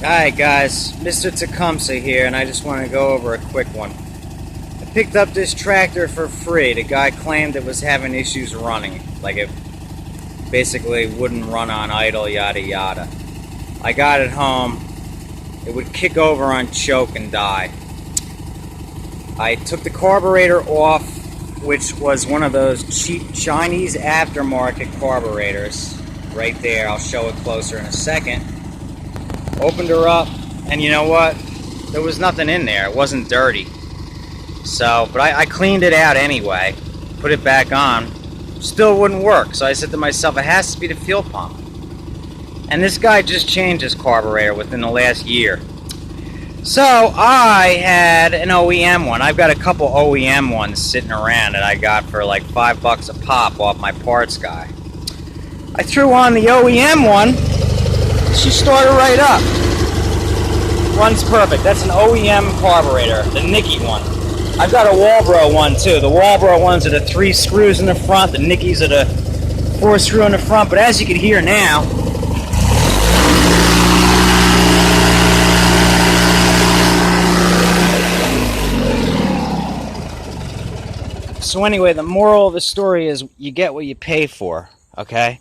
Alright guys, Mr. Tecumseh here, and I just want to go over a quick one. I picked up this tractor for free. The guy claimed it was having issues running, like it basically wouldn't run on idle, yada yada. I got it home, it would kick over on choke and die. I took the carburetor off, which was one of those cheap Chinese aftermarket carburetors. Right there, I'll show it closer in a second. Opened her up, and you know what? There was nothing in there. It wasn't dirty. So, but I cleaned it out anyway, put it back on. Still wouldn't work. So I said to myself, it has to be the fuel pump. And this guy just changed his carburetor within the last year. So I had an OEM one. I've got a couple OEM ones sitting around that I got for like $5 a pop off my parts guy. I threw on the OEM one. She started right up. Runs perfect. That's an OEM carburetor, the Nicky one. I've got a Walbro one too. The Walbro ones are the 3 screws in the front. The Nickies are the 4 screw in the front. But as you can hear now, so anyway, the moral of the story is you get what you pay for, okay?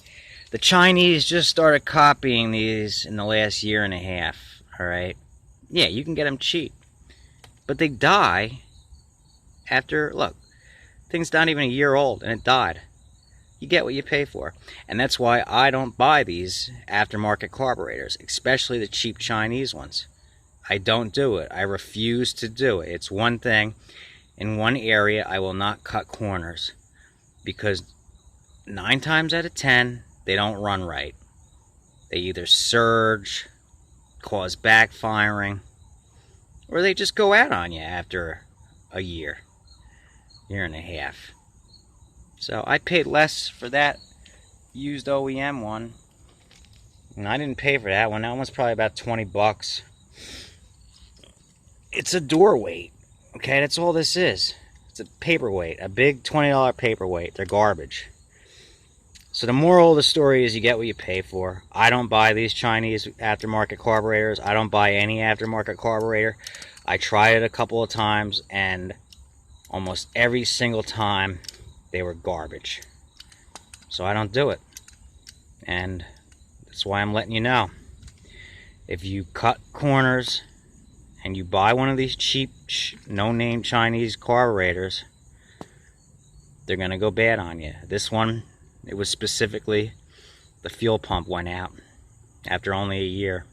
The Chinese just started copying these in the last year and a half, alright? Yeah, you can get them cheap. But they die after, look, thing's not even a year old and it died. You get what you pay for. And that's why I don't buy these aftermarket carburetors, especially the cheap Chinese ones. I don't do it. I refuse to do it. It's one thing. In one area, I will not cut corners. Because 9 times out of 10, they don't run right. They either surge, cause backfiring, or they just go out on you after a year and a half. So I paid less for that used OEM one, and I didn't pay for that one. That one's probably about 20 bucks. It's a door weight, okay? That's all this is. It's a paperweight, a big $20 paperweight. They're garbage. So the moral of the story is you get what you pay for. I don't buy these Chinese aftermarket carburetors. I don't buy any aftermarket carburetor. I tried it a couple of times, and almost every single time they were garbage. So I don't do it. And that's why I'm letting you know. If you cut corners and you buy one of these cheap, no-name Chinese carburetors, they're going to go bad on you. This one, it was specifically the fuel pump went out after only a year.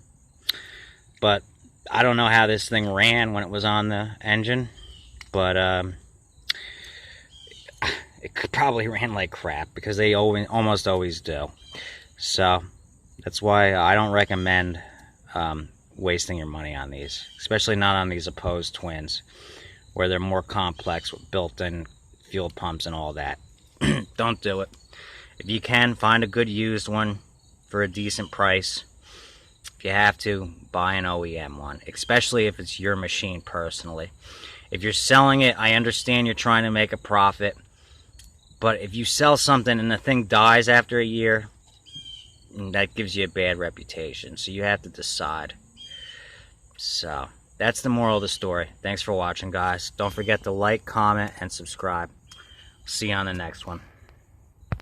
But I don't know how this thing ran when it was on the engine, but it probably ran like crap because they almost always do. So that's why I don't recommend wasting your money on these, especially not on these opposed twins where they're more complex with built-in fuel pumps and all that. Don't do it. If you can, find a good used one for a decent price. If you have to, buy an OEM one, especially if it's your machine personally. If you're selling it, I understand you're trying to make a profit, but if you sell something and the thing dies after a year, that gives you a bad reputation, so you have to decide. So, that's the moral of the story. Thanks for watching, guys. Don't forget to like, comment, and subscribe. See you on the next one.